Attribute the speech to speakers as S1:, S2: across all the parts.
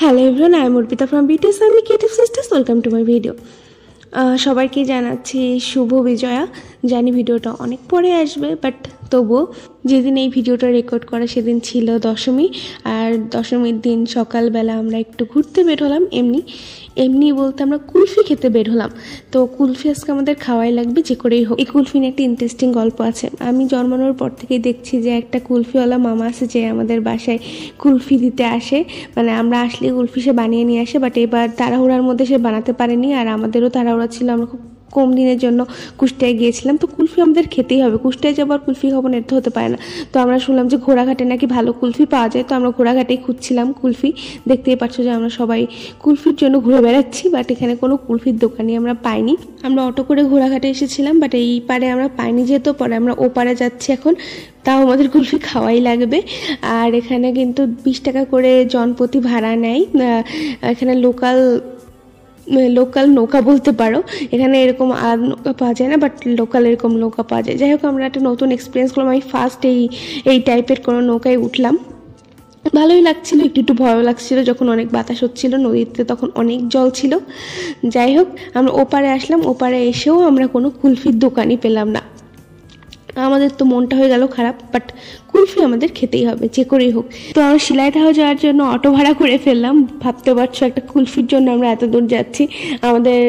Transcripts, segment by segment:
S1: Hello everyone, I am Arpita from BTS আমি creative sisters. Welcome to my video. সবাইকে জানাচ্ছি শুভ বিজয়া। জানি ভিডিওটা অনেক পরে আসবে, বাট তবুও যেদিন এই ভিডিওটা রেকর্ড করা সেদিন ছিল দশমী। আর দশমীর দিন সকালবেলা আমরা একটু ঘুরতে বের হলাম। এমনি বলতে আমরা কুলফি খেতে বের হলাম। তো কুলফি আজকে আমাদের খাওয়াই লাগবে যে করেই হোক। এই কুলফি নিয়ে একটা ইন্টারেস্টিং গল্প আছে। আমি জন্মানোর পর থেকেই দেখছি যে একটা কুলফিওয়ালা মামা আছে যে আমাদের বাসায় কুলফি দিতে আসে। মানে আমরা আসলে কুলফি সে বানিয়ে নিয়ে আসে, বাট এবার তাড়াহুড়ার মধ্যে সে বানাতে পারেনি, আর আমাদেরও তাড়াহুড়া ছিল। আমরা খুব কম দিনের জন্য কুষ্টায় গিয়েছিলাম, তো কুলফি আমাদের খেতেই হবে। কুষ্টায় যাবার কুলফি খাবো না, এটা হতে পারে না। তো আমরা শুনলাম যে ঘোড়াঘাটে নাকি ভালো কুলফি পাওয়া যায়, তো আমরা ঘোড়াঘাটেই খুঁজছিলাম কুলফি। দেখতেই পাচ্ছ যে আমরা সবাই কুলফির জন্য ঘুরে বেড়াচ্ছি, বাট এখানে কোনো কুলফির দোকানই আমরা পাইনি। আমরা অটো করে ঘোড়াঘাটে এসেছিলাম, বাট এই পারে আমরা পাইনি, যেহেতু পরে আমরা ও পারে যাচ্ছি এখন। তাও আমাদের কুলফি খাওয়াই লাগবে। আর এখানে কিন্তু 20 টাকা করে জনপ্রতি ভাড়া নেয়। এখানে লোকাল নৌকা বলতে পারো। এখানে এরকম আর নৌকা পাওয়া যায় না, বাট লোকাল এরকম নৌকা পাওয়া যায়। যাই হোক, আমরা একটা নতুন এক্সপিরিয়েন্স করলাম। আমি ফার্স্ট এই টাইপের কোনো নৌকায় উঠলাম। ভালোই লাগছিল, একটু ভয়ও লাগছিল যখন অনেক বাতাস হচ্ছিল। নদীতে তখন অনেক জল ছিল। যাই হোক, আমরা ওপারে আসলাম। ওপারে এসেও আমরা কোনো কুলফির দোকানই পেলাম না। আমাদের তো মনটা হয়ে গেল খারাপ, বাট কুলফি আমাদের খেতেই হবে যে করেই হোক। তো আমরা শিলাইদহ যাওয়ার জন্য অটো ভাড়া করে ফেললাম। ভাবতে পারছো একটা কুলফির জন্য আমরা এত দূর যাচ্ছি। আমাদের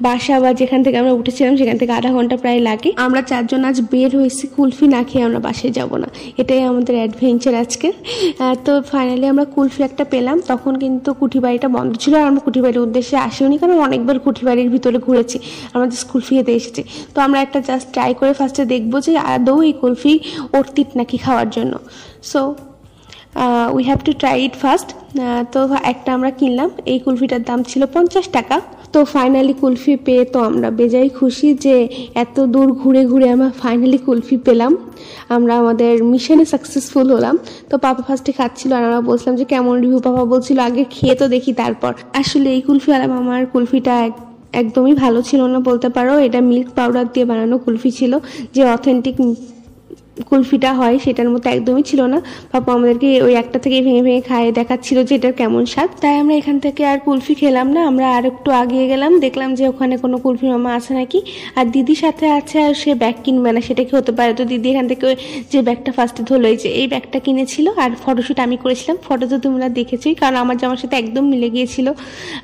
S1: বাসা বা যেখান থেকে আমরা উঠেছিলাম সেখান থেকে আধা ঘন্টা প্রায় লাগে। আমরা 4 জন আজ বের হয়েছি, কুলফি না খেয়ে আমরা বাসায় যাব না। এটাই আমাদের অ্যাডভেঞ্চার আজকে। তো ফাইনালি আমরা কুলফি একটা পেলাম। তখন কিন্তু কুঠিবাড়িটা বন্ধ ছিল, আর আমরা কুঠিবাড়ির উদ্দেশ্যে আসিওনি, কারণ অনেকবার কুঠিবাড়ির ভিতরে ঘুরেছি। আমরা জাস্ট কুলফি খেতে এসেছি। তো আমরা একটা জাস্ট ট্রাই করে ফার্স্টে দেখবো যে আদৌ এই কুলফি অর্থিত নাকি খাওয়ার জন্য। So we have to try it first. তো একটা আমরা কিনলাম। এই কুলফিটার দাম ছিল 50 টাকা। তো ফাইনালি কুলফি পেয়ে তো আমরা বেজায় খুশি যে এত দূর ঘুরে ঘুরে আমরা ফাইনালি কুলফি পেলাম। আমরা আমাদের মিশনে সাকসেসফুল হলাম। তো পাপা ফার্স্টে খাচ্ছিল, আর আমরা বলছিলাম যে কেমন রিভিউ। পাপা বলছিল আগে খেয়ে তো দেখি তারপর। আসলে এই কুলফিওয়ালা মামার কুলফিটা একদমই ভালো ছিল না বলতে পারো। এটা মিল্ক পাউডার দিয়ে বানানো কুলফি ছিল, যে অথেন্টিক কুলফিটা হয় সেটার মতো একদমই ছিল না। পাপা আমাদেরকে ওই একটা থেকে ভেঙে ভেঙে খাইয়ে দেখাচ্ছিল যে এটার কেমন স্বাদ। তাই আমরা এখান থেকে আর কুলফি খেলাম না। আমরা আর একটু আগিয়ে গেলাম, দেখলাম যে ওখানে কোনো কুলফি মামা আছে নাকি। আর দিদির সাথে আছে, আর সে ব্যাগ কিনবে না, সেটা কি হতে পারে। তো দিদি এখান থেকে যে ব্যাগটা ফার্স্টে ধরলো, যে এই ব্যাগটা কিনেছিল। আর ফটোশ্যুট আমি করেছিলাম। ফটো তো তোমরা দেখেছোই, কারণ আমার জামার সাথে একদম মিলে গিয়েছিল।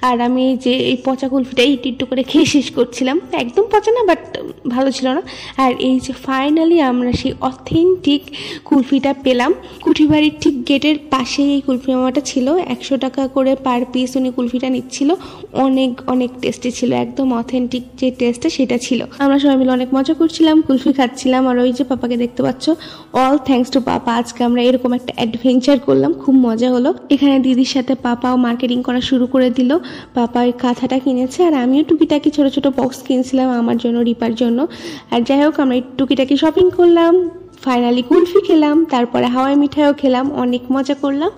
S1: আর আমি যে এই পচা কুলফিটা একটু করে খেয়ে শেষ করছিলাম। একদম পচা না, বাট ভালো ছিল না। আর এই যে ফাইনালি আমরা সেই অথেন্টিক কুলফিটা পেলাম। কুঠিবাড়ির ঠিক গেটের পাশেই এই কুলফি মামাটা ছিল। 100 টাকা করে পার পিস উনি কুলফিটা নিচ্ছিল। অনেক অনেক টেস্টি ছিল, একদম অথেন্টিক যে টেস্টটা সেটা ছিল। আমরা সবাই মিলে অনেক মজা করছিলাম, কুলফি খাচ্ছিলাম। আর ওই যে পাপাকে দেখতে পাচ্ছ, অল থ্যাঙ্কস টু পাপা। আজকে আমরা এরকম একটা অ্যাডভেঞ্চার করলাম, খুব মজা হলো। এখানে দিদির সাথে পাপাও মার্কেটিং করা শুরু করে দিল। পাপা ওই কাঁথাটা কিনেছে, আর আমিও টুকিটাকি ছোট ছোট বক্স কিনছিলাম আমার জন্য, রিপার জন্য। আর যাই হোক, আমরা এই টুকিটাকি শপিং করলাম। ফাইনালি কুলফি খেলাম, তারপরে হাওয়াই মিঠাইও খেলাম, অনেক মজা করলাম।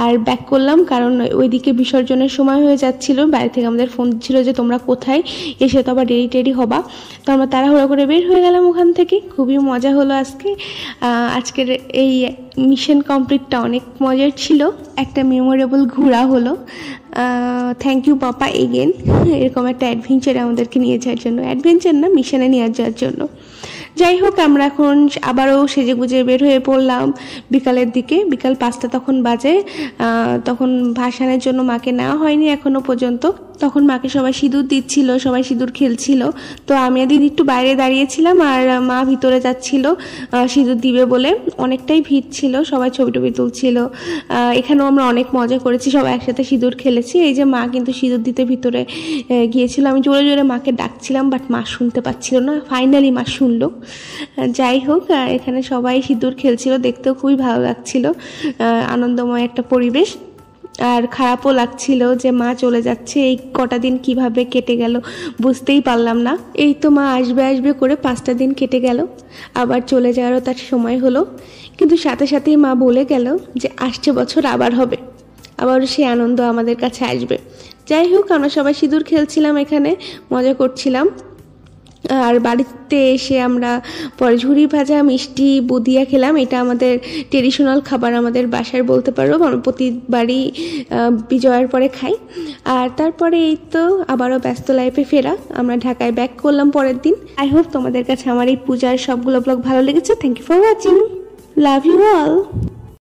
S1: আর ব্যাক করলাম, কারণ ওইদিকে বিসর্জনের সময় হয়ে যাচ্ছিল। বাইরে থেকে আমাদের ফোন ছিল যে তোমরা কোথায়, এসে তো আবার টেডি হবা। তো আমরা তাড়াহুড়ো করে বের হয়ে গেলাম ওখান থেকে। খুবই মজা হলো আজকের এই মিশন কমপ্লিটটা অনেক মজার ছিল। একটা মেমোরেবল ঘোরা হলো। থ্যাংক ইউ পাপা এগেন, এরকম একটা অ্যাডভেঞ্চারে আমাদেরকে নিয়ে যাওয়ার জন্য। অ্যাডভেঞ্চার না, মিশনে নিয়ে যাওয়ার জন্য। যাই হোক, আমরা এখন আবারও সেজে গুজে বের হয়ে পড়লাম বিকালের দিকে। বিকাল 5টা তখন বাজে। তখন ভাসানের জন্য মাকে নেওয়া হয়নি এখনো পর্যন্ত। তখন মাকে সবাই সিঁদুর দিচ্ছিল, সবাই সিঁদুর খেলছিল। তো আমি আর দিদি একটু বাইরে দাঁড়িয়েছিলাম, আর মা ভিতরে যাচ্ছিল সিঁদুর দিবে বলে। অনেকটাই ভিড় ছিল, সবাই ছবি টবি তুলছিল। এখানেও আমরা অনেক মজা করেছি, সবাই একসাথে সিঁদুর খেলেছি। এই যে মা কিন্তু সিঁদুর দিতে ভিতরে গিয়েছিল। আমি জোরে জোরে মাকে ডাকছিলাম, বাট মা শুনতে পাচ্ছিল না। ফাইনালি মা শুনলো। যাই হোক, এখানে সবাই সিঁদুর খেলছিল, দেখতেও খুবই ভালো লাগছিল। আনন্দময় একটা পরিবেশ। আর খারাপও লাগছিল যে মা চলে যাচ্ছে। এই কটা দিন কিভাবে কেটে গেল বুঝতেই পারলাম না। এই তো মা আসবে আসবে করে 5টা দিন কেটে গেল, আবার চলে যাওয়ারও তার সময় হলো। কিন্তু সাথে সাথেই মা বলে গেল যে আসছে বছর আবার হবে, আবার সেই আনন্দ আমাদের কাছে আসবে। যাই হোক, আমরা সবাই সিঁদুর খেলছিলাম, এখানে মজা করছিলাম। আর বাড়িতে এসে আমরা পরে ঝুরি ভাজা মিষ্টি বুদিয়া খেলাম। এটা আমাদের ট্রেডিশনাল খাবার, আমাদের বাসার বলতে পারো, আমরা প্রতিবারই বিজয়ের পরে খাই। আর তারপরে এই তো আবারও ব্যস্ত লাইফে ফেরা, আমরা ঢাকায় ব্যাক করলাম পরের দিন। আই হোপ তোমাদের কাছে আমার এই পূজার সবগুলো ব্লগ ভালো লেগেছে। Thank you for watching, love you all.